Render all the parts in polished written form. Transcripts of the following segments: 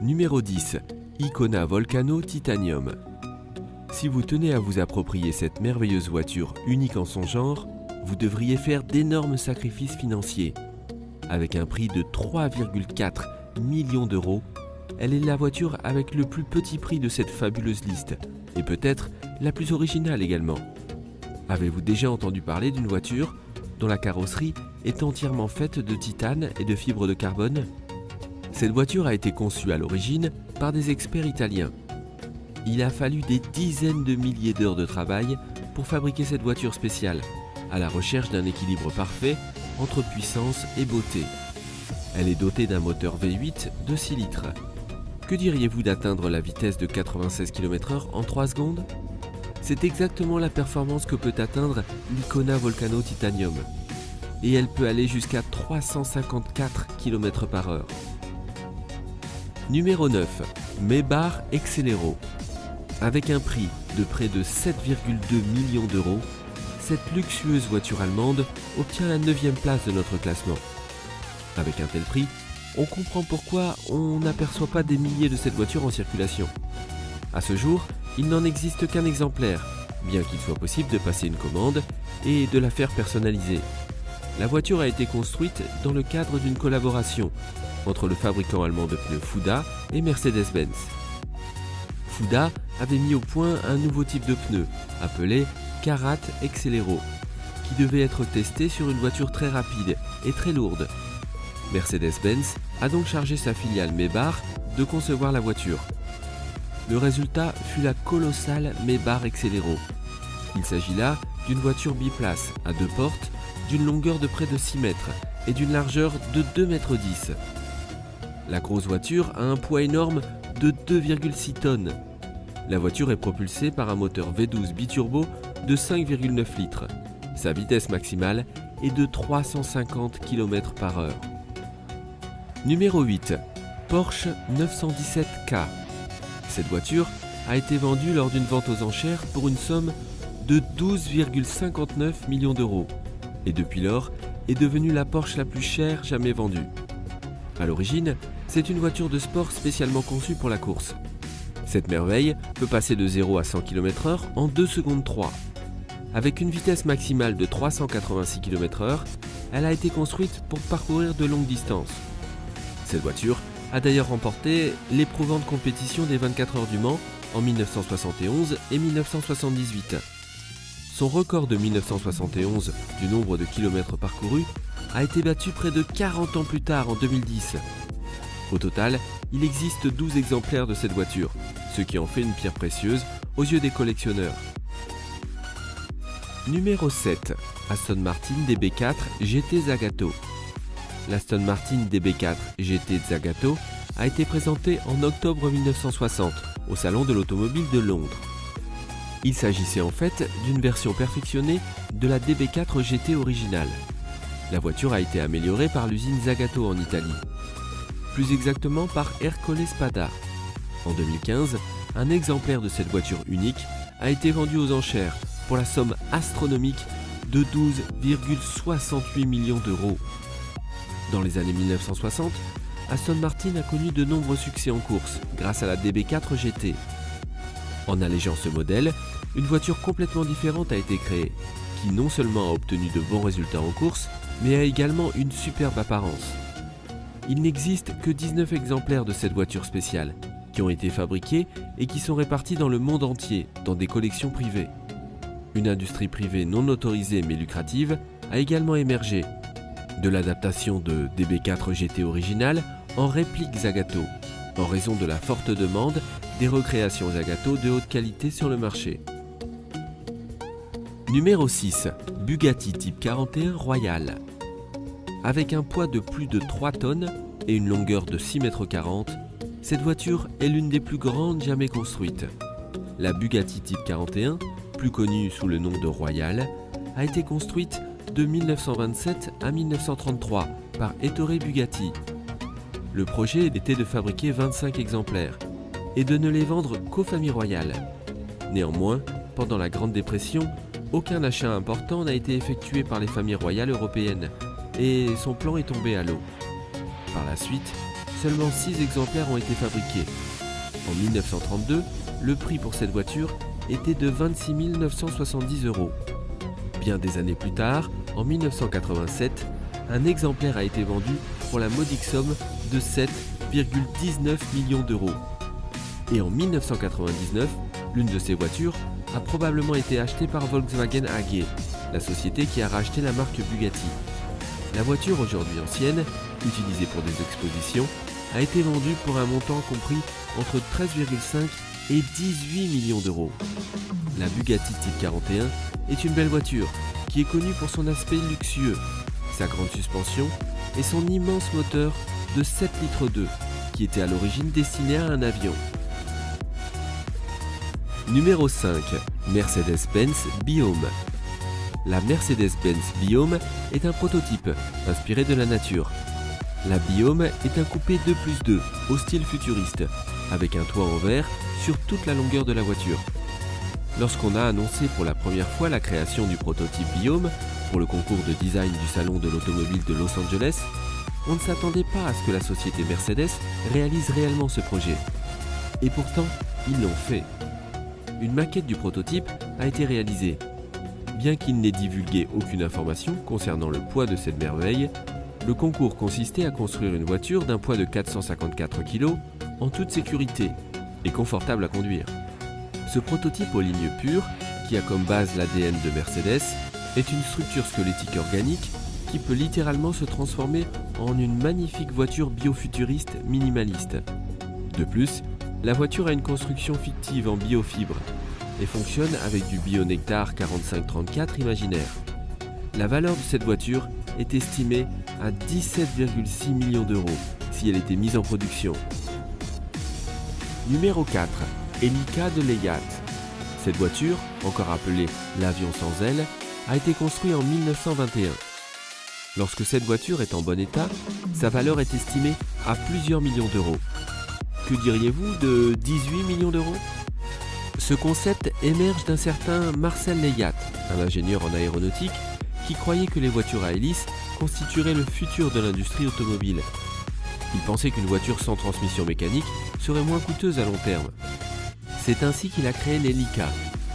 Numéro 10. Icona Volcano Titanium. Si vous tenez à vous approprier cette merveilleuse voiture unique en son genre, vous devriez faire d'énormes sacrifices financiers. Avec un prix de 3,4 millions d'euros, elle est la voiture avec le plus petit prix de cette fabuleuse liste, et peut-être la plus originale également. Avez-vous déjà entendu parler d'une voiture dont la carrosserie est entièrement faite de titane et de fibres de carbone ? Cette voiture a été conçue à l'origine par des experts italiens. Il a fallu des dizaines de milliers d'heures de travail pour fabriquer cette voiture spéciale, à la recherche d'un équilibre parfait entre puissance et beauté. Elle est dotée d'un moteur V8 de 6 litres. Que diriez-vous d'atteindre la vitesse de 96 km/h en 3 secondes ? C'est exactement la performance que peut atteindre l'Icona Volcano Titanium. Et elle peut aller jusqu'à 354 km/h. Numéro 9. Maybach Exelero. Avec un prix de près de 7,2 millions d'euros, cette luxueuse voiture allemande obtient la 9e place de notre classement. Avec un tel prix, on comprend pourquoi on n'aperçoit pas des milliers de cette voiture en circulation. À ce jour, il n'en existe qu'un exemplaire, bien qu'il soit possible de passer une commande et de la faire personnaliser. La voiture a été construite dans le cadre d'une collaboration entre le fabricant allemand de pneus Fuda et Mercedes-Benz. Fuda avait mis au point un nouveau type de pneu, appelé Karat Exelero, qui devait être testé sur une voiture très rapide et très lourde. Mercedes-Benz a donc chargé sa filiale Maybach de concevoir la voiture. Le résultat fut la colossale Maybach Exelero. Il s'agit là d'une voiture biplace à 2 portes, d'une longueur de près de 6 mètres et d'une largeur de 2,10 mètres. La grosse voiture a un poids énorme de 2,6 tonnes. La voiture est propulsée par un moteur V12 biturbo de 5,9 litres. Sa vitesse maximale est de 350 km/h. Numéro 8. Porsche 917K. Cette voiture a été vendue lors d'une vente aux enchères pour une somme de 12,59 millions d'euros et depuis lors est devenue la Porsche la plus chère jamais vendue. À l'origine, c'est une voiture de sport spécialement conçue pour la course. Cette merveille peut passer de 0 à 100 km/h en 2 secondes 3. Avec une vitesse maximale de 386 km/h, elle a été construite pour parcourir de longues distances. Cette voiture a d'ailleurs remporté l'éprouvante compétition des 24 heures du Mans en 1971 et 1978. Son record de 1971 du nombre de kilomètres parcourus a été battu près de 40 ans plus tard en 2010. Au total, il existe 12 exemplaires de cette voiture, ce qui en fait une pierre précieuse aux yeux des collectionneurs. Numéro 7. Aston Martin DB4 GT Zagato. L'Aston Martin DB4 GT Zagato a été présenté en octobre 1960 au Salon de l'Automobile de Londres. Il s'agissait en fait d'une version perfectionnée de la DB4 GT originale. La voiture a été améliorée par l'usine Zagato en Italie, plus exactement par Ercole Spada. En 2015, un exemplaire de cette voiture unique a été vendu aux enchères pour la somme astronomique de 12,68 millions d'euros. Dans les années 1960, Aston Martin a connu de nombreux succès en course grâce à la DB4 GT. En allégeant ce modèle, une voiture complètement différente a été créée, qui non seulement a obtenu de bons résultats en course, mais a également une superbe apparence. Il n'existe que 19 exemplaires de cette voiture spéciale, qui ont été fabriqués et qui sont répartis dans le monde entier, dans des collections privées. Une industrie privée non autorisée mais lucrative a également émergé, de l'adaptation de DB4 GT original en réplique Zagato, en raison de la forte demande des recréations Zagato de haute qualité sur le marché. Numéro 6. Bugatti Type 41 Royal. Avec un poids de plus de 3 tonnes et une longueur de 6,40 m, cette voiture est l'une des plus grandes jamais construites. La Bugatti Type 41, plus connue sous le nom de Royal, a été construite de 1927 à 1933 par Ettore Bugatti. Le projet était de fabriquer 25 exemplaires et de ne les vendre qu'aux familles royales. Néanmoins, pendant la Grande Dépression, aucun achat important n'a été effectué par les familles royales européennes et son plan est tombé à l'eau. Par la suite, seulement 6 exemplaires ont été fabriqués. En 1932, le prix pour cette voiture était de 26 970 €. Bien des années plus tard, en 1987, un exemplaire a été vendu pour la modique somme de 7,19 millions d'euros. Et en 1999, l'une de ces voitures a probablement été achetée par Volkswagen AG, la société qui a racheté la marque Bugatti. La voiture, aujourd'hui ancienne, utilisée pour des expositions, a été vendue pour un montant compris entre 13,5 et 18 millions d'euros. La Bugatti Type 41 est une belle voiture qui est connue pour son aspect luxueux, sa grande suspension et son immense moteur de 7 litres 2 qui était à l'origine destiné à un avion. Numéro 5. Mercedes-Benz Biome. La Mercedes-Benz Biome est un prototype inspiré de la nature. La Biome est un coupé 2+2 au style futuriste, avec un toit en verre sur toute la longueur de la voiture. Lorsqu'on a annoncé pour la première fois la création du prototype Biome pour le concours de design du Salon de l'Automobile de Los Angeles, on ne s'attendait pas à ce que la société Mercedes réalise réellement ce projet. Et pourtant, ils l'ont fait. Une maquette du prototype a été réalisée. Bien qu'il n'ait divulgué aucune information concernant le poids de cette merveille, le concours consistait à construire une voiture d'un poids de 454 kg en toute sécurité et confortable à conduire. Ce prototype aux lignes pures, qui a comme base l'ADN de Mercedes, est une structure squelettique organique qui peut littéralement se transformer en une magnifique voiture biofuturiste minimaliste. De plus, la voiture a une construction fictive en biofibre et fonctionne avec du Bionectar 4534 imaginaire. La valeur de cette voiture est estimée à 17,6 millions d'euros si elle était mise en production. Numéro 4. Helica de Leyat. Cette voiture, encore appelée l'avion sans aile, a été construite en 1921. Lorsque cette voiture est en bon état, sa valeur est estimée à plusieurs millions d'euros. Que diriez-vous de 18 millions d'euros ? Ce concept émerge d'un certain Marcel Leyat, un ingénieur en aéronautique, qui croyait que les voitures à hélice constitueraient le futur de l'industrie automobile. Il pensait qu'une voiture sans transmission mécanique serait moins coûteuse à long terme. C'est ainsi qu'il a créé l'Helica,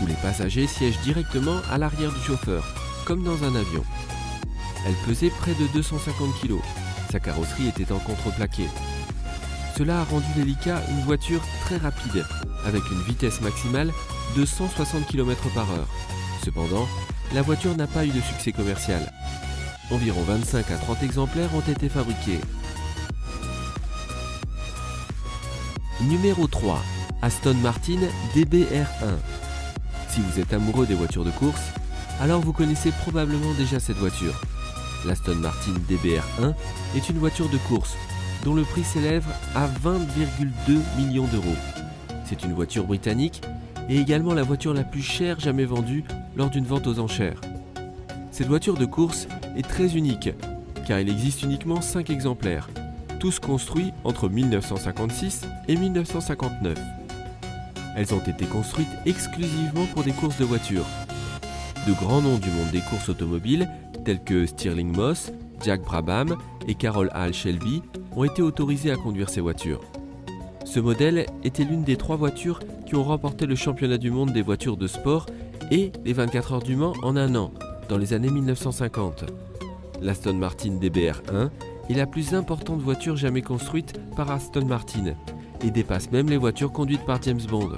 où les passagers siègent directement à l'arrière du chauffeur, comme dans un avion. Elle pesait près de 250 kg. Sa carrosserie était en contreplaqué. Cela a rendu l'Helica une voiture très rapide, avec une vitesse maximale de 160 km/h. Cependant, la voiture n'a pas eu de succès commercial. Environ 25 à 30 exemplaires ont été fabriqués. Numéro 3. Aston Martin DBR1. Si vous êtes amoureux des voitures de course, alors vous connaissez probablement déjà cette voiture. L'Aston Martin DBR1 est une voiture de course dont le prix s'élève à 20,2 millions d'euros. C'est une voiture britannique et également la voiture la plus chère jamais vendue lors d'une vente aux enchères. Cette voiture de course est très unique car il existe uniquement 5 exemplaires, tous construits entre 1956 et 1959. Elles ont été construites exclusivement pour des courses de voitures. De grands noms du monde des courses automobiles, tels que Stirling Moss, Jack Brabham et Carroll Hall Shelby, ont été autorisés à conduire ces voitures. Ce modèle était l'une des 3 voitures qui ont remporté le championnat du monde des voitures de sport et les 24 heures du Mans en un an, dans les années 1950. L'Aston Martin DBR1 est la plus importante voiture jamais construite par Aston Martin et dépasse même les voitures conduites par James Bond.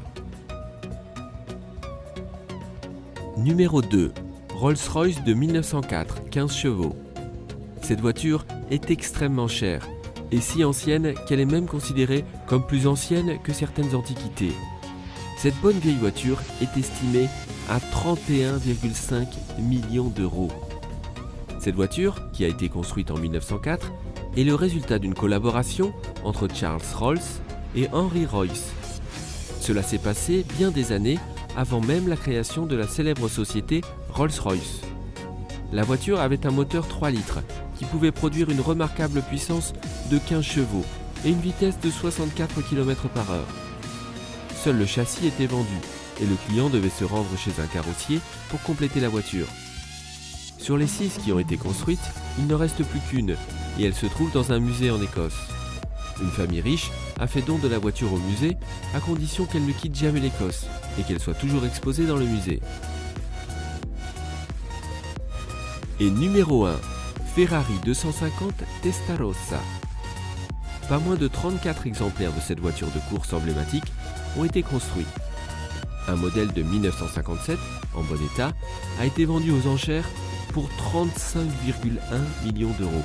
Numéro 2. Rolls-Royce de 1904, 15 chevaux. Cette voiture est extrêmement chère et si ancienne qu'elle est même considérée comme plus ancienne que certaines antiquités. Cette bonne vieille voiture est estimée à 31,5 millions d'euros. Cette voiture, qui a été construite en 1904, est le résultat d'une collaboration entre Charles Rolls et Henry Royce. Cela s'est passé bien des années avant même la création de la célèbre société Rolls-Royce. La voiture avait un moteur 3 litres qui pouvait produire une remarquable puissance de 15 chevaux et une vitesse de 64 km/h. Seul le châssis était vendu et le client devait se rendre chez un carrossier pour compléter la voiture. Sur les 6 qui ont été construites, il ne reste plus qu'une et elle se trouve dans un musée en Écosse. Une famille riche a fait don de la voiture au musée à condition qu'elle ne quitte jamais l'Écosse et qu'elle soit toujours exposée dans le musée. Et numéro 1, Ferrari 250 Testarossa. Pas moins de 34 exemplaires de cette voiture de course emblématique ont été construits. Un modèle de 1957, en bon état, a été vendu aux enchères pour 35,1 millions d'euros.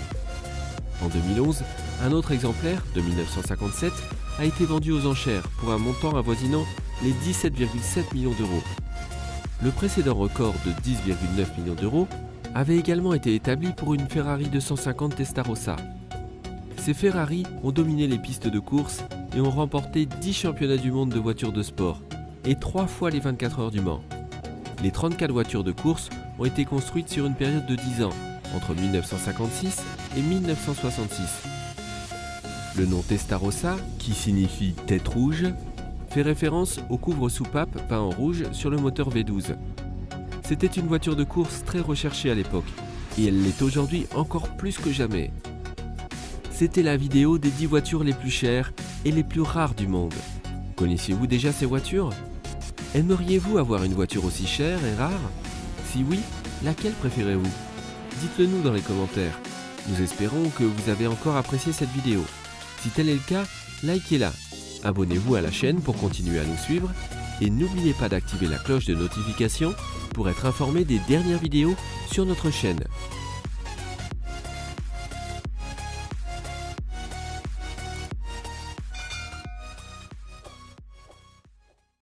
En 2011, un autre exemplaire, de 1957, a été vendu aux enchères pour un montant avoisinant les 17,7 millions d'euros. Le précédent record de 10,9 millions d'euros avait également été établi pour une Ferrari 250 Testarossa. Ces Ferrari ont dominé les pistes de course et ont remporté 10 championnats du monde de voitures de sport et 3 fois les 24 heures du Mans. Les 34 voitures de course ont été construites sur une période de 10 ans, entre 1956 et 1966. Le nom Testarossa, qui signifie tête rouge, fait référence au couvre-soupape peint en rouge sur le moteur V12. C'était une voiture de course très recherchée à l'époque, et elle l'est aujourd'hui encore plus que jamais. C'était la vidéo des 10 voitures les plus chères et les plus rares du monde. Connaissiez-vous déjà ces voitures? Aimeriez-vous avoir une voiture aussi chère et rare? Si oui, laquelle préférez-vous? Dites-le nous dans les commentaires. Nous espérons que vous avez encore apprécié cette vidéo. Si tel est le cas, likez-la. Abonnez-vous à la chaîne pour continuer à nous suivre et n'oubliez pas d'activer la cloche de notification pour être informé des dernières vidéos sur notre chaîne.